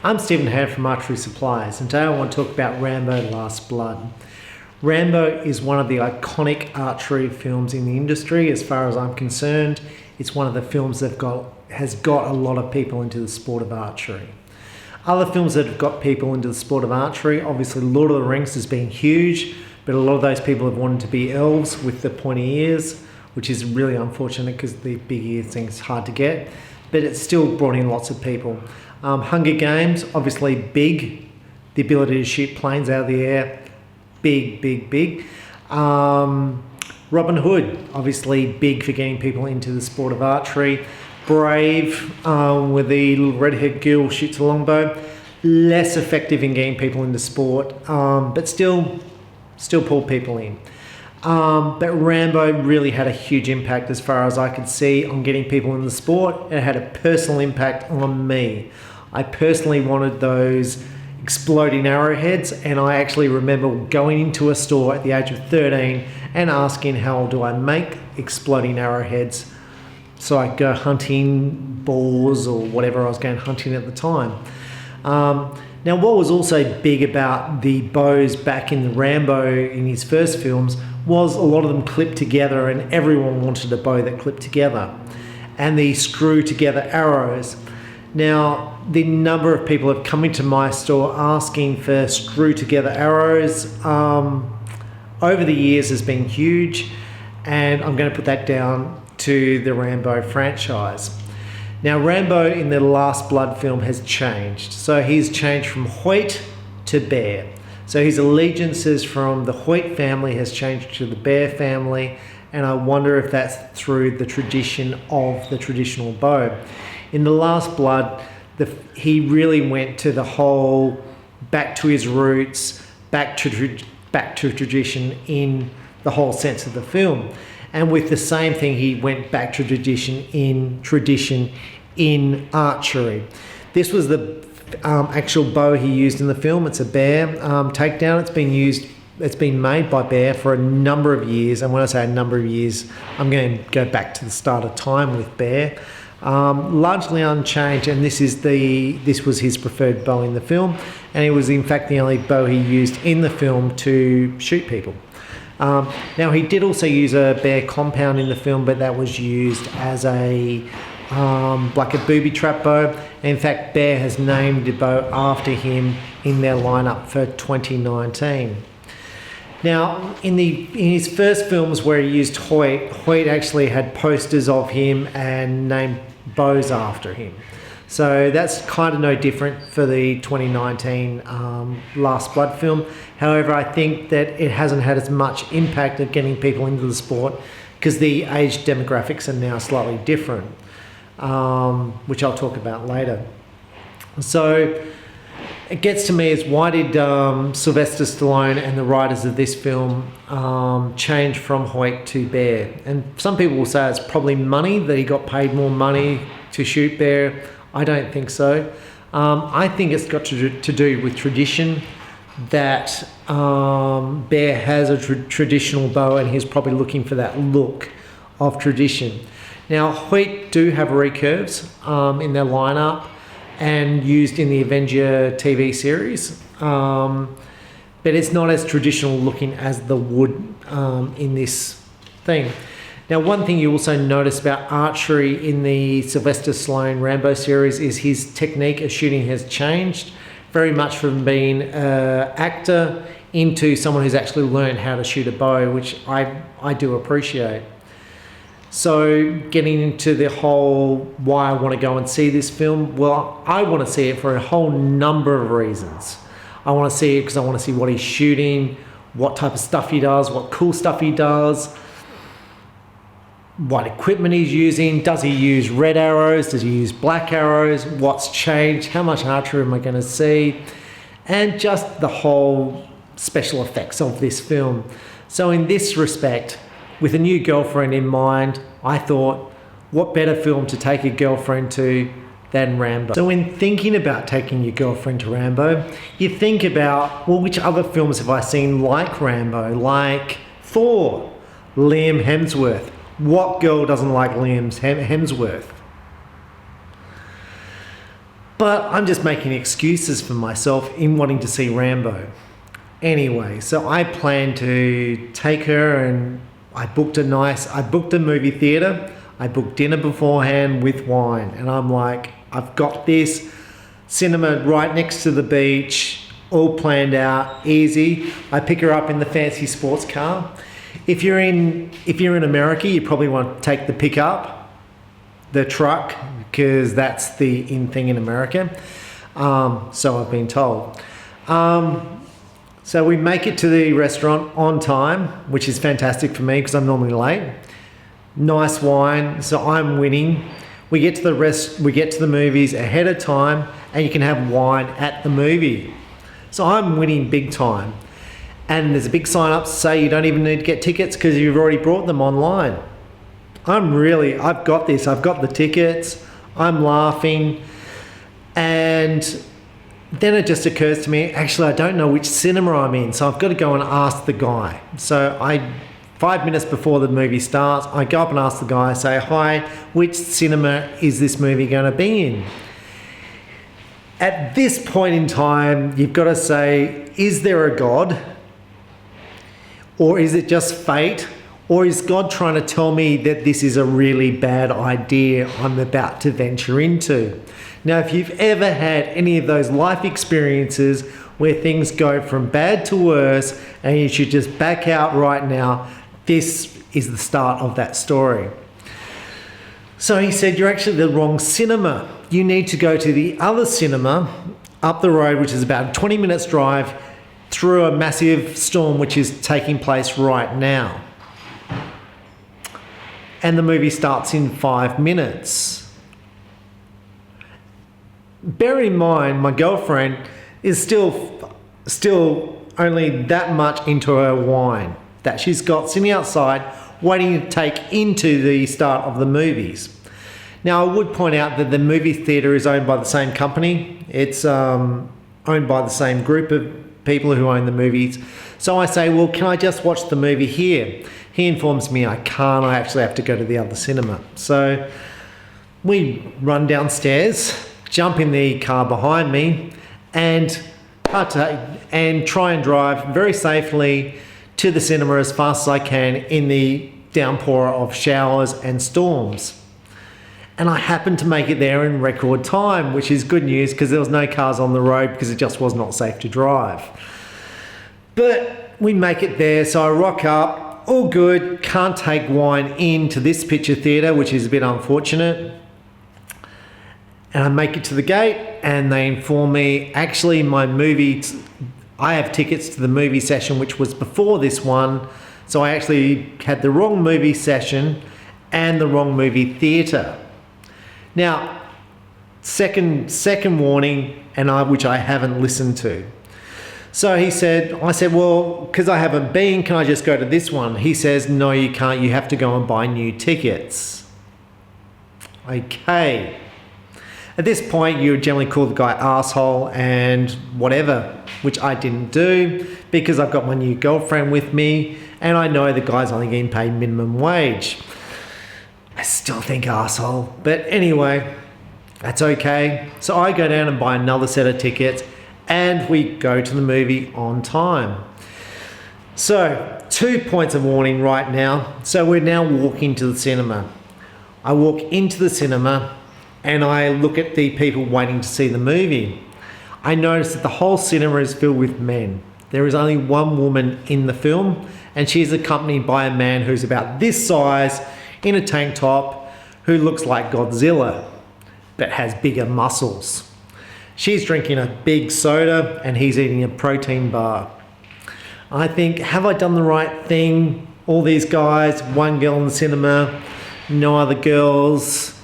I'm Stephen Hand from Archery Supplies, and today I want to talk about Rambo Last Blood. Rambo is one of the iconic archery films in the industry as far as I'm concerned. It's one of the films that has got a lot of people into the sport of archery. Other films that have got people into the sport of archery, obviously Lord of the Rings has been huge, but a lot of those people have wanted to be elves with the pointy ears, which is really unfortunate because the big ear thing's hard to get, but it's still brought in lots of people. Hunger Games, obviously big, the ability to shoot planes out of the air, big. Robin Hood, obviously big for getting people into the sport of archery. Brave, with the little redhead girl who shoots a longbow, less effective in getting people into sport, but still pull people in. But Rambo really had a huge impact as far as I could see on getting people in the sport. It had a personal impact on me. I personally wanted those exploding arrowheads, and I actually remember going into a store at the age of 13 and asking how do I make exploding arrowheads so I could go hunting boars or whatever I was going hunting at the time. Now, what was also big about the bows back in the Rambo in his first films was a lot of them clipped together, and everyone wanted a bow that clipped together. And the screw together arrows. Now, the number of people have come into my store asking for screw together arrows over the years has been huge, and I'm going to put that down to the Rambo franchise. Now, Rambo in the Last Blood film has changed. So he's changed from Hoyt to Bear. So his allegiances from the Hoyt family has changed to the Bear family, and I wonder if that's through the tradition of the traditional bow. In the Last Blood, he really went to the whole back to his roots, back to tradition in the whole sense of the film. And with the same thing, he went back to tradition in archery. This was the actual bow he used in the film. It's a Bear takedown. It's been made by Bear for a number of years, and when I say a number of years, I'm going to go back to the start of time with Bear. Largely unchanged, and this was his preferred bow in the film, and it was in fact the only bow he used in the film to shoot people. Now, he did also use a Bear compound in the film, but that was used as a like a booby trap bow. And in fact, Bear has named the bow after him in their lineup for 2019. Now, in his first films where he used Hoyt actually had posters of him and named bows after him. So that's kind of no different for the 2019 Last Blood film. However, I think that it hasn't had as much impact of getting people into the sport because the age demographics are now slightly different, which I'll talk about later. So it gets to me is why did Sylvester Stallone and the writers of this film change from Hoyt to Bear? And some people will say it's probably money, that he got paid more money to shoot Bear. I don't think so. I think it's got to do with tradition, that Bear has a traditional bow and he's probably looking for that look of tradition. Now, Hoyt do have recurves in their lineup and used in the Avenger TV series, but it's not as traditional looking as the wood in this thing. Now, one thing you also notice about archery in the Sylvester Stallone Rambo series is his technique of shooting has changed very much from being an actor into someone who's actually learned how to shoot a bow, which I do appreciate. So getting into the whole why I want to go and see this film, well, I want to see it for a whole number of reasons. I want to see it because I want to see what he's shooting, what type of stuff he does, what cool stuff he does, what equipment he's using. Does he use red arrows? Does he use black arrows? What's changed? How much archery am I going to see? And just the whole special effects of this film. So in this respect, with a new girlfriend in mind, I thought, what better film to take a girlfriend to than Rambo? So when thinking about taking your girlfriend to Rambo, you think about, well, which other films have I seen like Rambo, like Thor, Liam Hemsworth? What girl doesn't like Liam Hemsworth? But I'm just making excuses for myself in wanting to see Rambo. Anyway, so I planned to take her, and I booked a movie theatre. I booked dinner beforehand with wine, and I'm like, I've got this cinema right next to the beach, all planned out, easy. I pick her up in the fancy sports car. If you're in America, you probably want to take the pickup, the truck, because that's the in thing in America. So I've been told. So we make it to the restaurant on time, which is fantastic for me because I'm normally late. Nice wine, so I'm winning. We get to the movies ahead of time, and you can have wine at the movie. So I'm winning big time. And there's a big sign up to say you don't even need to get tickets because you've already brought them online. I've got this. I've got the tickets. I'm laughing. And then it just occurs to me, actually, I don't know which cinema I'm in, so I've got to go and ask the guy. So 5 minutes before the movie starts, I go up and ask the guy, say, hi, which cinema is this movie going to be in? At this point in time, you've got to say, is there a God? Or is it just fate? Or is God trying to tell me that this is a really bad idea I'm about to venture into? Now, if you've ever had any of those life experiences where things go from bad to worse and you should just back out right now, this is the start of that story. So he said, you're actually the wrong cinema. You need to go to the other cinema up the road, which is about a 20 minutes drive through a massive storm which is taking place right now. And the movie starts in 5 minutes. Bear in mind, my girlfriend is still only that much into her wine that she's got sitting outside waiting to take into the start of the movies. Now, I would point out that the movie theatre is owned by the same company. It's owned by the same group of people who own the movies. So I say, well, can I just watch the movie here? He informs me I can't. I actually have to go to the other cinema. So we run downstairs, jump in the car behind me, and try and drive very safely to the cinema as fast as I can in the downpour of showers and storms. And I happened to make it there in record time, which is good news because there was no cars on the road because it just was not safe to drive. But we make it there, so I rock up, all good, can't take wine into this picture theatre, which is a bit unfortunate. And I make it to the gate and they inform me, actually I have tickets to the movie session, which was before this one. So I actually had the wrong movie session and the wrong movie theatre. Now, second warning, which I haven't listened to. So I said, well, because I haven't been, can I just go to this one? He says, no, you can't. You have to go and buy new tickets. Okay. At this point, you would generally call the guy arsehole and whatever, which I didn't do because I've got my new girlfriend with me and I know the guy's only getting paid minimum wage. I still think arsehole, but anyway, that's okay. So I go down and buy another set of tickets and we go to the movie on time. So 2 points of warning right now. So we're now walking to the cinema. I walk into the cinema and I look at the people waiting to see the movie. I notice that the whole cinema is filled with men. There is only one woman in the film and she's accompanied by a man who's about this size in a tank top who looks like Godzilla but has bigger muscles. She's drinking a big soda and he's eating a protein bar. I think, have I done the right thing? All these guys, one girl in the cinema, no other girls.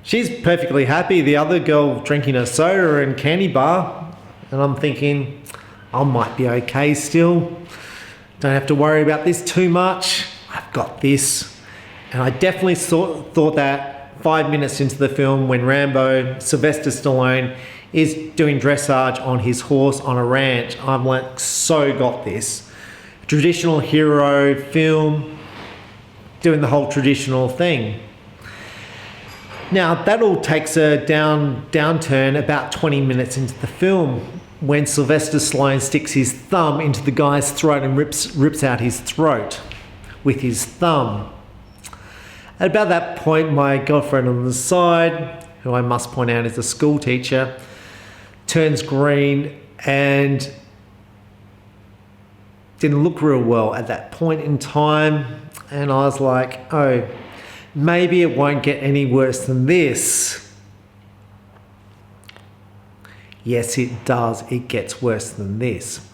She's perfectly happy. The other girl drinking a soda and candy bar. And I'm thinking, I might be okay still. Don't have to worry about this too much. I've got this. And I definitely thought that 5 minutes into the film when Rambo, Sylvester Stallone, is doing dressage on his horse on a ranch. I'm like, so got this. Traditional hero film, doing the whole traditional thing. Now, that all takes a downturn about 20 minutes into the film when Sylvester Stallone sticks his thumb into the guy's throat and rips out his throat with his thumb. At about that point, my girlfriend on the side, who I must point out is a school teacher, turns green and didn't look real well at that point in time. And I was like, oh, maybe it won't get any worse than this. Yes, it does. It gets worse than this.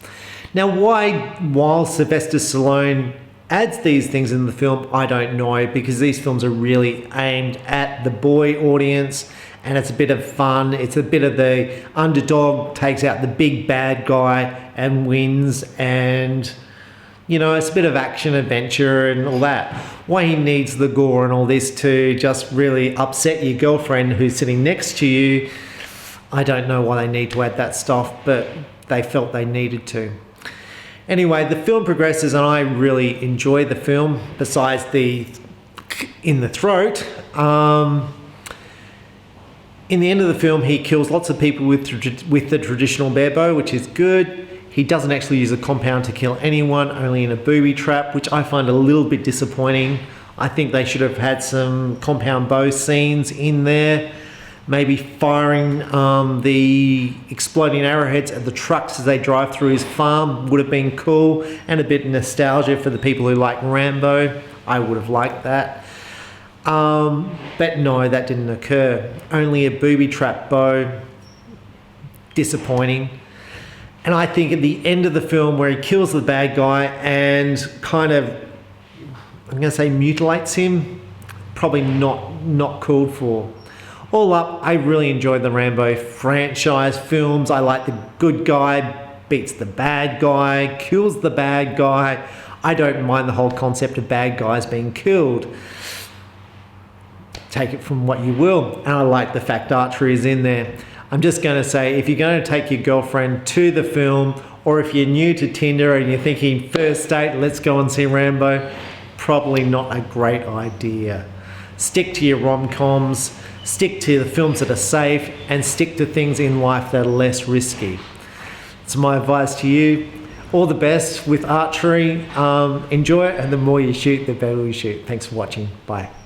Now, while Sylvester Stallone adds these things in the film, I don't know, because these films are really aimed at the boy audience, and it's a bit of fun. It's a bit of the underdog takes out the big bad guy and wins, and it's a bit of action adventure and all that. Why he needs the gore and all this to just really upset your girlfriend who's sitting next to you, I don't know why they need to add that stuff, but they felt they needed to. Anyway, the film progresses and I really enjoy the film, besides the in the throat. In the end of the film, he kills lots of people with the traditional bear bow, which is good. He doesn't actually use a compound to kill anyone, only in a booby trap, which I find a little bit disappointing. I think they should have had some compound bow scenes in there. Maybe firing the exploding arrowheads at the trucks as they drive through his farm would have been cool, and a bit of nostalgia for the people who like Rambo. I would have liked that. But no, that didn't occur. Only a booby trap bow. Disappointing. And I think at the end of the film, where he kills the bad guy and kind of, I'm going to say mutilates him, probably not called for. All up, I really enjoyed the Rambo franchise films. I like the good guy beats the bad guy, kills the bad guy. I don't mind the whole concept of bad guys being killed. Take it from what you will. And I like the fact Archery is in there. I'm just going to say, if you're going to take your girlfriend to the film, or if you're new to Tinder and you're thinking first date, let's go and see Rambo, probably not a great idea. Stick to your rom-coms, stick to the films that are safe, and stick to things in life that are less risky. It's my advice to you. All the best with Archery. Enjoy it, and the more you shoot, the better you shoot. Thanks for watching. Bye.